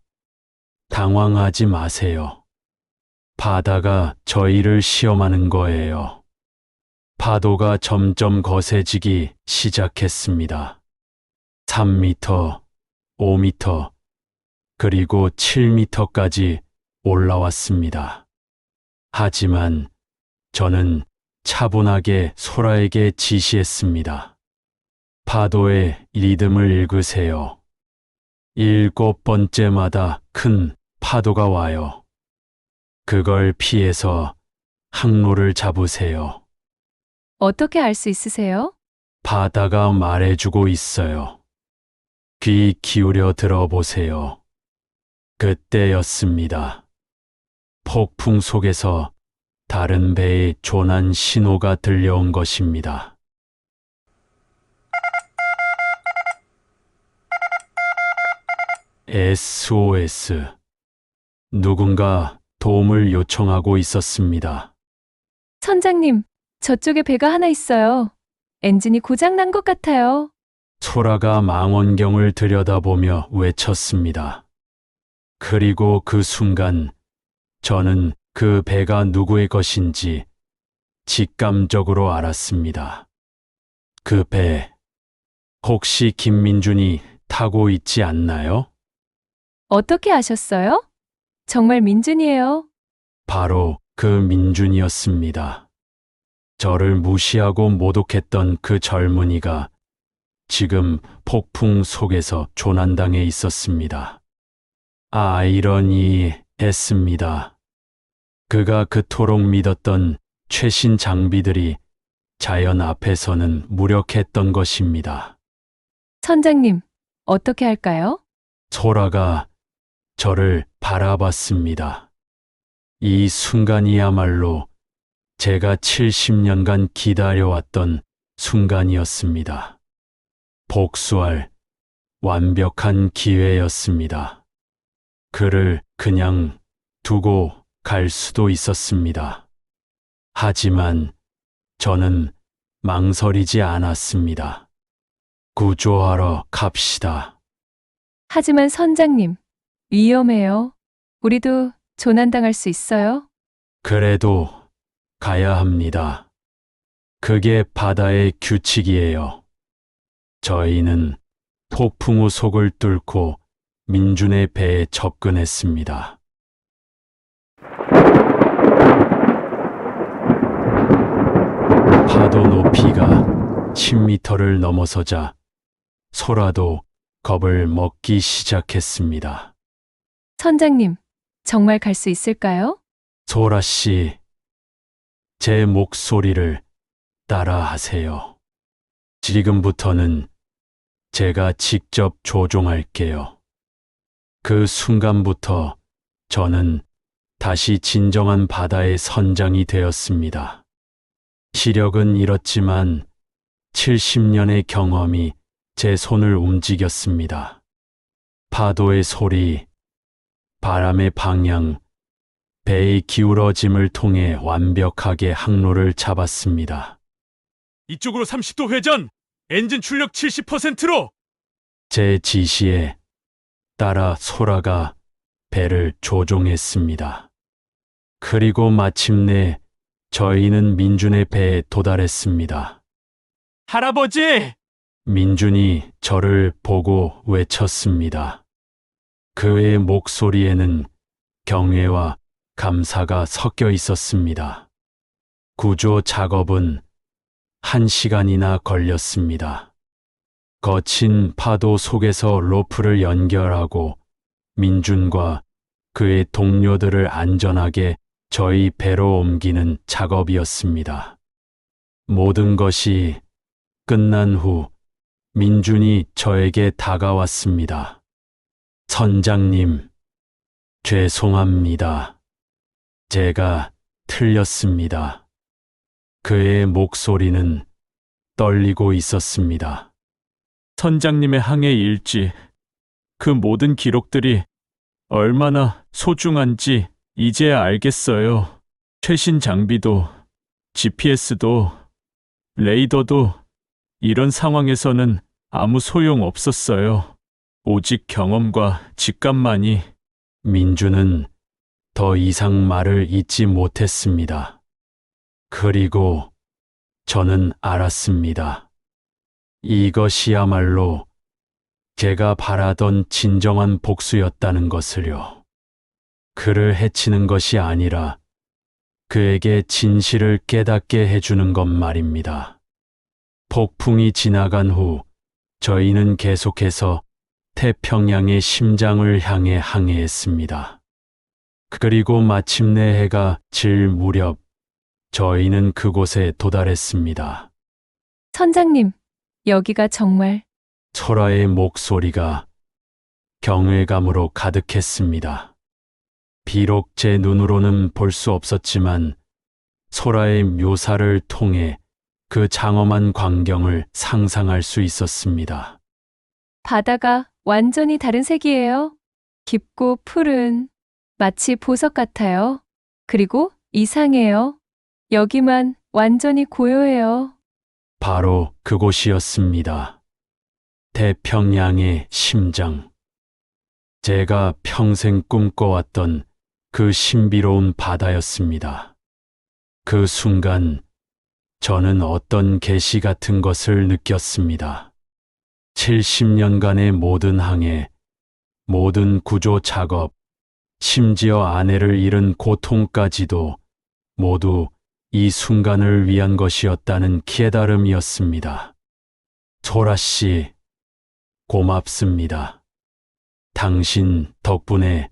당황하지 마세요. 바다가 저희를 시험하는 거예요. 파도가 점점 거세지기 시작했습니다. 3m, 5m, 그리고 7m까지 올라왔습니다. 하지만 저는 차분하게 소라에게 지시했습니다. 파도의 리듬을 읽으세요. 7번째마다 큰 파도가 와요. 그걸 피해서 항로를 잡으세요. 어떻게 알 수 있으세요? 바다가 말해주고 있어요. 귀 기울여 들어보세요. 그때였습니다. 폭풍 속에서 다른 배의 조난 신호가 들려온 것입니다. SOS. 누군가 도움을 요청하고 있었습니다. 선장님, 저쪽에 배가 하나 있어요. 엔진이 고장난 것 같아요. 소라가 망원경을 들여다보며 외쳤습니다. 그리고 그 순간 저는 그 배가 누구의 것인지 직감적으로 알았습니다. 그 배, 혹시 김민준이 타고 있지 않나요? 어떻게 아셨어요? 정말 민준이에요. 바로 그 민준이었습니다. 저를 무시하고 모독했던 그 젊은이가 지금 폭풍 속에서 조난당해 있었습니다. 아이러니했습니다. 그가 그토록 믿었던 최신 장비들이 자연 앞에서는 무력했던 것입니다. 선장님, 어떻게 할까요? 소라가 저를 바라봤습니다. 이 순간이야말로 제가 70년간 기다려왔던 순간이었습니다. 복수할 완벽한 기회였습니다. 그를 그냥 두고 갈 수도 있었습니다. 하지만 저는 망설이지 않았습니다. 구조하러 갑시다. 하지만 선장님, 위험해요. 우리도 조난당할 수 있어요. 그래도 가야 합니다. 그게 바다의 규칙이에요. 저희는 폭풍 우 속을 뚫고 민준의 배에 접근했습니다. 파도 높이가 10m를 넘어서자 소라도 겁을 먹기 시작했습니다. 선장님, 정말 갈 수 있을까요? 소라 씨, 제 목소리를 따라하세요. 지금부터는 제가 직접 조종할게요. 그 순간부터 저는 다시 진정한 바다의 선장이 되었습니다. 시력은 잃었지만 70년의 경험이 제 손을 움직였습니다. 파도의 소리, 바람의 방향, 배의 기울어짐을 통해 완벽하게 항로를 잡았습니다. 이쪽으로 30도 회전! 엔진 출력 70%로! 제 지시에 따라 소라가 배를 조종했습니다. 그리고 마침내 저희는 민준의 배에 도달했습니다. 할아버지! 민준이 저를 보고 외쳤습니다. 그의 목소리에는 경외와 감사가 섞여 있었습니다. 구조 작업은 1시간이나 걸렸습니다. 거친 파도 속에서 로프를 연결하고 민준과 그의 동료들을 안전하게 저희 배로 옮기는 작업이었습니다. 모든 것이 끝난 후 민준이 저에게 다가왔습니다. 선장님, 죄송합니다. 제가 틀렸습니다. 그의 목소리는 떨리고 있었습니다. 선장님의 항해 일지, 그 모든 기록들이 얼마나 소중한지 이제야 알겠어요. 최신 장비도, GPS도, 레이더도 이런 상황에서는 아무 소용 없었어요. 오직 경험과 직감만이. 민주는 더 이상 말을 잇지 못했습니다. 그리고 저는 알았습니다. 이것이야말로 제가 바라던 진정한 복수였다는 것을요. 그를 해치는 것이 아니라 그에게 진실을 깨닫게 해주는 것 말입니다. 폭풍이 지나간 후 저희는 계속해서 태평양의 심장을 향해 항해했습니다. 그리고 마침내 해가 질 무렵 저희는 그곳에 도달했습니다. 선장님, 여기가 정말 소라의 목소리가 경외감으로 가득했습니다. 비록 제 눈으로는 볼 수 없었지만 소라의 묘사를 통해 그 장엄한 광경을 상상할 수 있었습니다. 바다가 완전히 다른 색이에요. 깊고 푸른, 마치 보석 같아요. 그리고 이상해요. 여기만 완전히 고요해요. 바로 그곳이었습니다. 태평양의 심장. 제가 평생 꿈꿔왔던 그 신비로운 바다였습니다. 그 순간 저는 어떤 계시 같은 것을 느꼈습니다. 70년간의 모든 항해, 모든 구조 작업, 심지어 아내를 잃은 고통까지도 모두 이 순간을 위한 것이었다는 깨달음이었습니다. 소라 씨, 고맙습니다. 당신 덕분에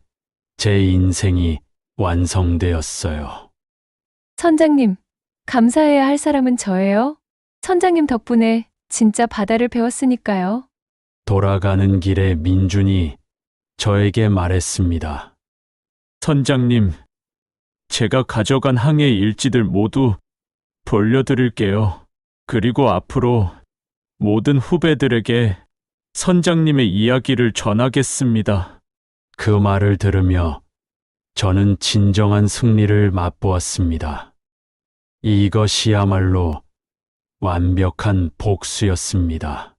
제 인생이 완성되었어요. 선장님, 감사해야 할 사람은 저예요. 선장님 덕분에 진짜 바다를 배웠으니까요. 돌아가는 길에 민준이 저에게 말했습니다. 선장님, 제가 가져간 항해 일지들 모두 돌려드릴게요. 그리고 앞으로 모든 후배들에게 선장님의 이야기를 전하겠습니다. 그 말을 들으며 저는 진정한 승리를 맛보았습니다. 이것이야말로 완벽한 복수였습니다.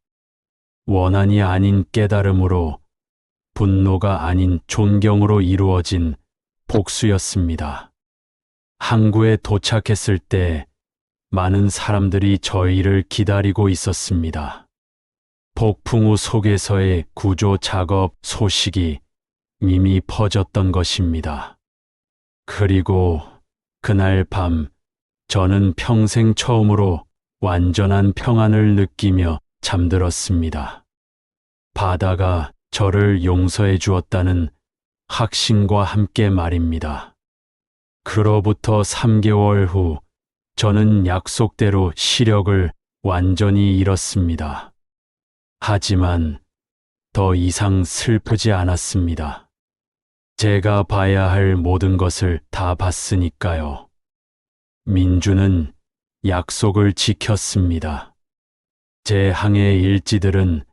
원한이 아닌 깨달음으로, 분노가 아닌 존경으로 이루어진 복수였습니다. 항구에 도착했을 때 많은 사람들이 저희를 기다리고 있었습니다. 폭풍 우 속에서의 구조 작업 소식이 이미 퍼졌던 것입니다. 그리고 그날 밤 저는 평생 처음으로 완전한 평안을 느끼며 잠들었습니다. 바다가 저를 용서해 주었다는 확신과 함께 말입니다. 그로부터 3개월 후 저는 약속대로 시력을 완전히 잃었습니다. 하지만 더 이상 슬프지 않았습니다. 제가 봐야 할 모든 것을 다 봤으니까요. 민주는 약속을 지켰습니다. 제 항해 일지들은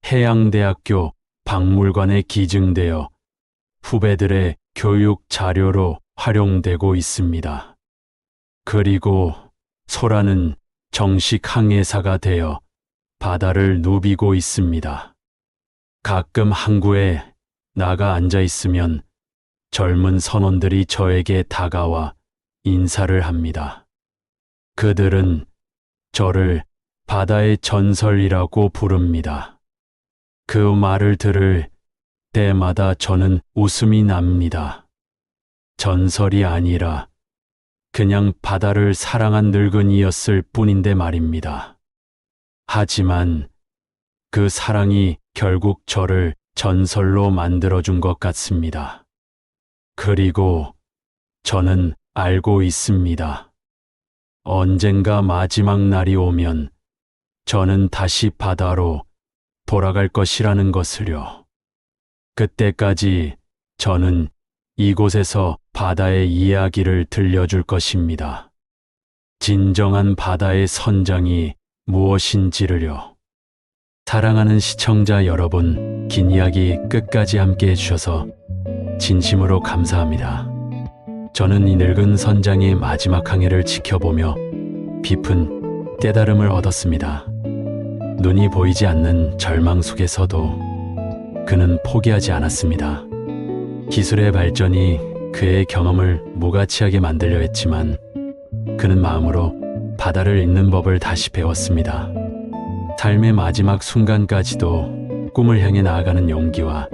해양대학교 박물관에 기증되어 후배들의 교육 자료로 활용되고 있습니다. 그리고 소라는 정식 항해사가 되어 바다를 누비고 있습니다. 가끔 항구에 나가 앉아 있으면 젊은 선원들이 저에게 다가와 인사를 합니다. 그들은 저를 바다의 전설이라고 부릅니다. 그 말을 들을 때마다 저는 웃음이 납니다. 전설이 아니라 그냥 바다를 사랑한 늙은이였을 뿐인데 말입니다. 하지만 그 사랑이 결국 저를 전설로 만들어준 것 같습니다. 그리고 저는 알고 있습니다. 언젠가 마지막 날이 오면 저는 다시 바다로 돌아갈 것이라는 것을요. 그때까지 저는 이곳에서 바다의 이야기를 들려줄 것입니다. 진정한 바다의 선장이 무엇인지를요. 사랑하는 시청자 여러분, 긴 이야기 끝까지 함께 해주셔서 진심으로 감사합니다. 저는 이 늙은 선장의 마지막 항해를 지켜보며 깊은 깨달음을 얻었습니다. 눈이 보이지 않는 절망 속에서도 그는 포기하지 않았습니다. 기술의 발전이 그의 경험을 무가치하게 만들려 했지만 그는 마음으로 바다를 잇는 법을 다시 배웠습니다. 삶의 마지막 순간까지도 꿈을 향해 나아가는 용기와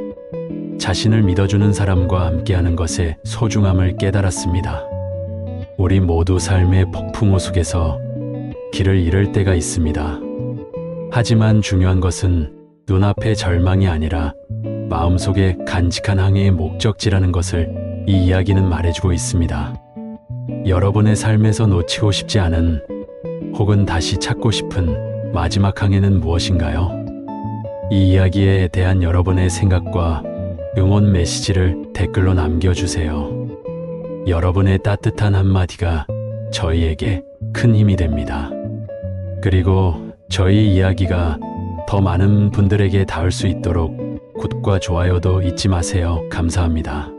자신을 믿어주는 사람과 함께하는 것의 소중함을 깨달았습니다. 우리 모두 삶의 폭풍우 속에서 길을 잃을 때가 있습니다. 하지만 중요한 것은 눈앞의 절망이 아니라 마음속에 간직한 항해의 목적지라는 것을 이 이야기는 말해주고 있습니다. 여러분의 삶에서 놓치고 싶지 않은 혹은 다시 찾고 싶은 마지막 항해는 무엇인가요? 이 이야기에 대한 여러분의 생각과 응원 메시지를 댓글로 남겨주세요. 여러분의 따뜻한 한마디가 저희에게 큰 힘이 됩니다. 그리고 저희 이야기가 더 많은 분들에게 닿을 수 있도록 구독과 좋아요도 잊지 마세요. 감사합니다.